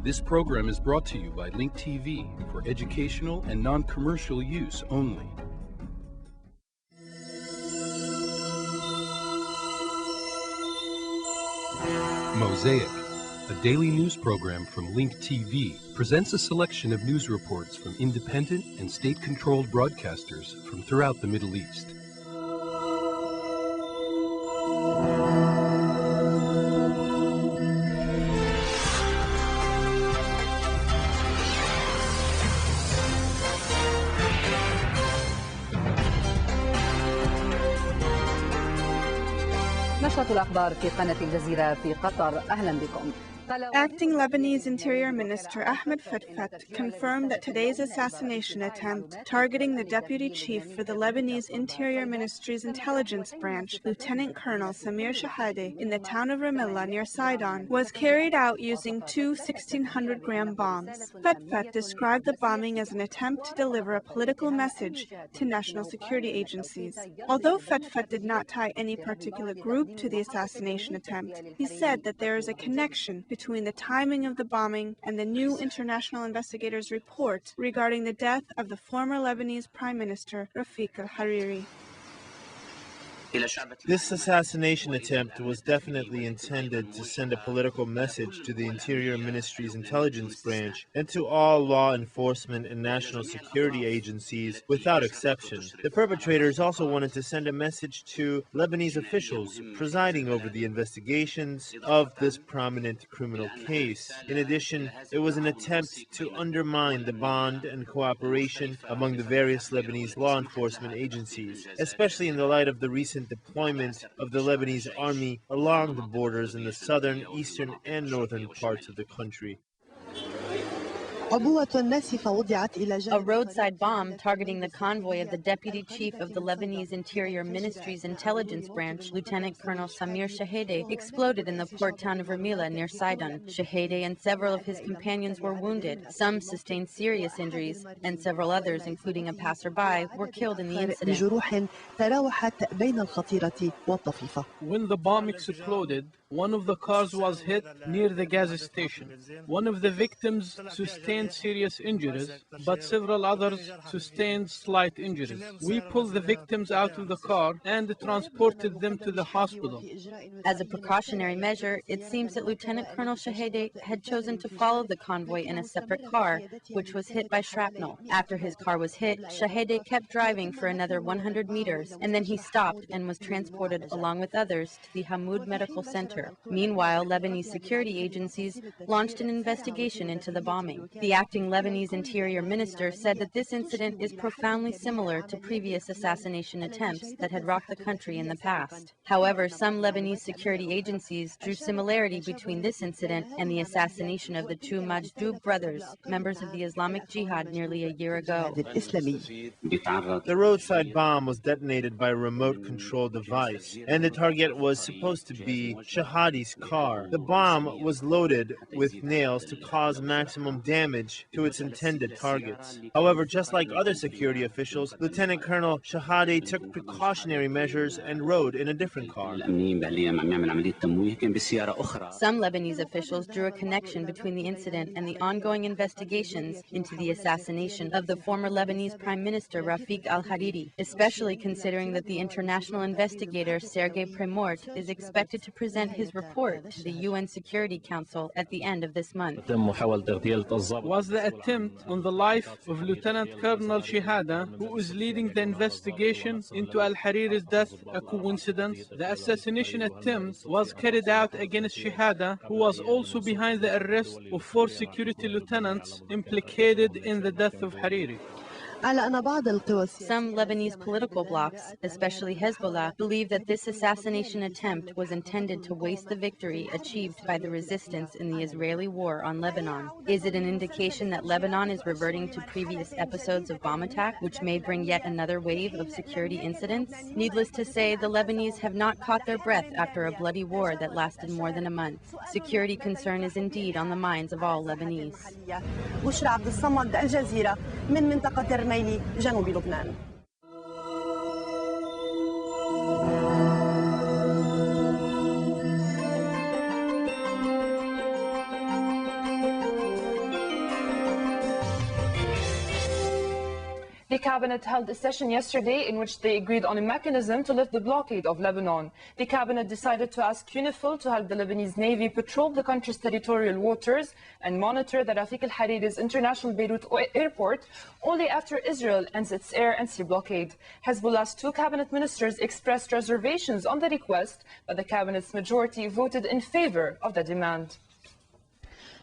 This program is brought to you by Link TV for educational and non-commercial use only. Mosaic, a daily news program from Link TV, presents a selection of news reports from independent and state-controlled broadcasters from throughout the Middle East. نشرة الأخبار في قناة الجزيرة في قطر. أهلا بكم. Acting Lebanese Interior Minister Ahmed Fetfet confirmed that today's assassination attempt targeting the deputy chief for the Lebanese Interior Ministry's intelligence branch, Lieutenant Colonel Samir Shahade, in the town of Ramallah near Sidon, was carried out using two 1,600-gram bombs. Fetfet described the bombing as an attempt to deliver a political message to national security agencies. Although Fetfet did not tie any particular group to the assassination attempt, he said that there is a connection between the timing of the bombing and the new international investigators' report regarding the death of the former Lebanese Prime Minister Rafiq al-Hariri. This assassination attempt was definitely intended to send a political message to the Interior Ministry's intelligence branch and to all law enforcement and national security agencies without exception. The perpetrators also wanted to send a message to Lebanese officials presiding over the investigations of this prominent criminal case. In addition, it was an attempt to undermine the bond and cooperation among the various Lebanese law enforcement agencies, especially in the light of the recent deployment of the Lebanese army along the borders in the southern, eastern, and northern parts of the country. A roadside bomb targeting the convoy of the deputy chief of the Lebanese Interior Ministry's intelligence branch, Lieutenant Colonel Samir Shahade, exploded in the port town of Ramallah near Sidon. Shahade and several of his companions were wounded. Some sustained serious injuries, and several others, including a passerby, were killed in the incident. When the bomb exploded, one of the cars was hit near the gas station. One of the victims sustained serious injuries, but several others sustained slight injuries. We pulled the victims out of the car and transported them to the hospital. As a precautionary measure, it seems that Lieutenant Colonel Shahade had chosen to follow the convoy in a separate car, which was hit by shrapnel. After his car was hit, Shahade kept driving for another 100 meters, and then he stopped and was transported along with others to the Hamoud Medical Center. Meanwhile, Lebanese security agencies launched an investigation into the bombing. The acting Lebanese Interior Minister said that this incident is profoundly similar to previous assassination attempts that had rocked the country in the past. However, some Lebanese security agencies drew similarity between this incident and the assassination of the two Majdoub brothers, members of the Islamic Jihad, nearly a year ago. The roadside bomb was detonated by a remote-controlled device, and the target was supposed to be Shahade's car. The bomb was loaded with nails to cause maximum damage to its intended targets. However, just like other security officials, Lieutenant Colonel Shahade took precautionary measures and rode in a different car. Some Lebanese officials drew a connection between the incident and the ongoing investigations into the assassination of the former Lebanese Prime Minister Rafiq al-Hariri, especially considering that the international investigator Sergei Premort is expected to present his report to the UN Security Council at the end of this month. Was the attempt on the life of Lieutenant Colonel Shahada, who is leading the investigation into al-Hariri's death, a coincidence? The assassination attempt was carried out against Shahada, who was also behind the arrest of 4 security lieutenants implicated in the death of Hariri. Some Lebanese political blocs, especially Hezbollah, believe that this assassination attempt was intended to waste the victory achieved by the resistance in the Israeli war on Lebanon. Is it an indication that Lebanon is reverting to previous episodes of bomb attack, which may bring yet another wave of security incidents? Needless to say, the Lebanese have not caught their breath after a bloody war that lasted more than a month. Security concern is indeed on the minds of all Lebanese. جنوب لبنان. The cabinet held a session yesterday in which they agreed on a mechanism to lift the blockade of Lebanon. The cabinet decided to ask UNIFIL to help the Lebanese Navy patrol the country's territorial waters and monitor the Rafiq al-Hariri's International Beirut Airport only after Israel ends its air and sea blockade. Hezbollah's two cabinet ministers expressed reservations on the request, but the cabinet's majority voted in favor of the demand.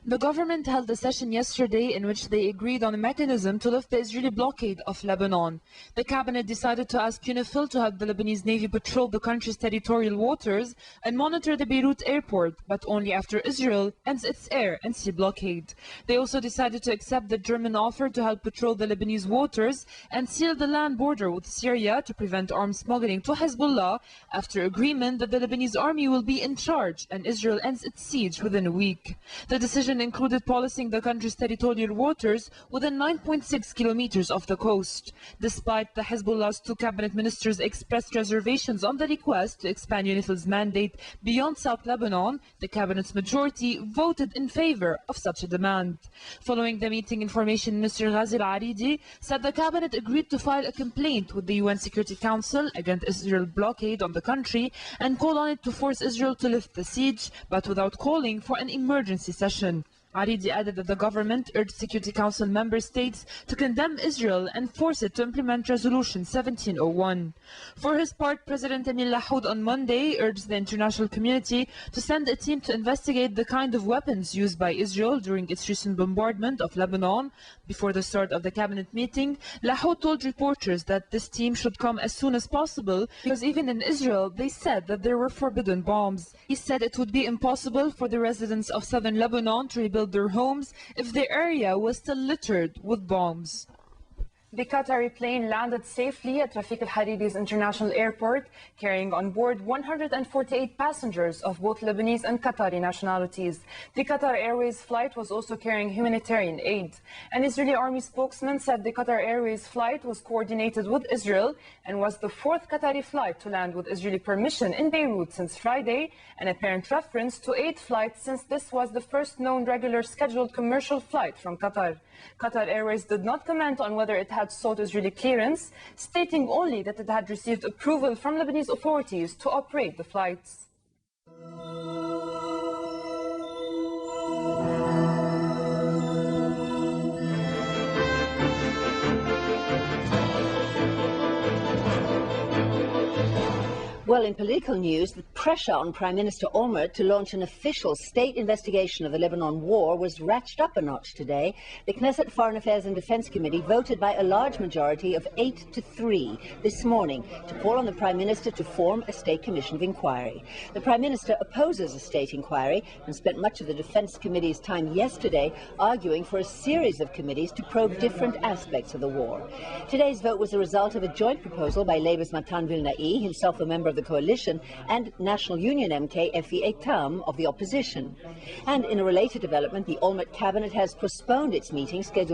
The government held a session yesterday in which they agreed on a mechanism to lift the Israeli blockade of Lebanon. The cabinet decided to ask UNIFIL to help the Lebanese Navy patrol the country's territorial waters and monitor the Beirut airport, but only after Israel ends its air and sea blockade. They also decided to accept the German offer to help patrol the Lebanese waters and seal the land border with Syria to prevent arms smuggling to Hezbollah after agreement that the Lebanese army will be in charge and Israel ends its siege within a week. The decision included policing the country's territorial waters within 9.6 kilometers of the coast. Despite the Hezbollah's two cabinet ministers expressed reservations on the request to expand UNIFIL's mandate beyond South Lebanon, the cabinet's majority voted in favor of such a demand. Following the meeting, Information Minister Ghazi al-Aridi said the cabinet agreed to file a complaint with the UN Security Council against Israel's blockade on the country and call on it to force Israel to lift the siege, but without calling for an emergency session. Aridi added that the government urged Security Council member states to condemn Israel and force it to implement Resolution 1701. For his part, President Emil Lahoud on Monday urged the international community to send a team to investigate the kind of weapons used by Israel during its recent bombardment of Lebanon. Before the start of the cabinet meeting, Lahoud told reporters that this team should come as soon as possible because even in Israel, they said that there were forbidden bombs. He said it would be impossible for the residents of southern Lebanon to rebuild their homes if the area was still littered with bombs. The Qatari plane landed safely at Rafiq al-Hariri's International Airport, carrying on board 148 passengers of both Lebanese and Qatari nationalities. The Qatar Airways flight was also carrying humanitarian aid. An Israeli army spokesman said the Qatar Airways flight was coordinated with Israel and was the fourth Qatari flight to land with Israeli permission in Beirut since Friday, an apparent reference to 8 flights since this was the first known regular scheduled commercial flight from Qatar. Qatar Airways did not comment on whether it had sought Israeli clearance, stating only that it had received approval from Lebanese authorities to operate the flights. Well, in political news, the pressure on Prime Minister Omar to launch an official state investigation of the Lebanon war was ratcheted up a notch today. The Knesset Foreign Affairs and Defense Committee voted by a large majority of 8-3 this morning to call on the Prime Minister to form a state commission of inquiry. The Prime Minister opposes a state inquiry and spent much of the Defense Committee's time yesterday arguing for a series of committees to probe different aspects of the war. Today's vote was the result of a joint proposal by Labour's Matan Vilnai, himself a member of the coalition, and National Union MK Efi Etam of the opposition. And in a related development, the Olmert cabinet has postponed its meeting scheduled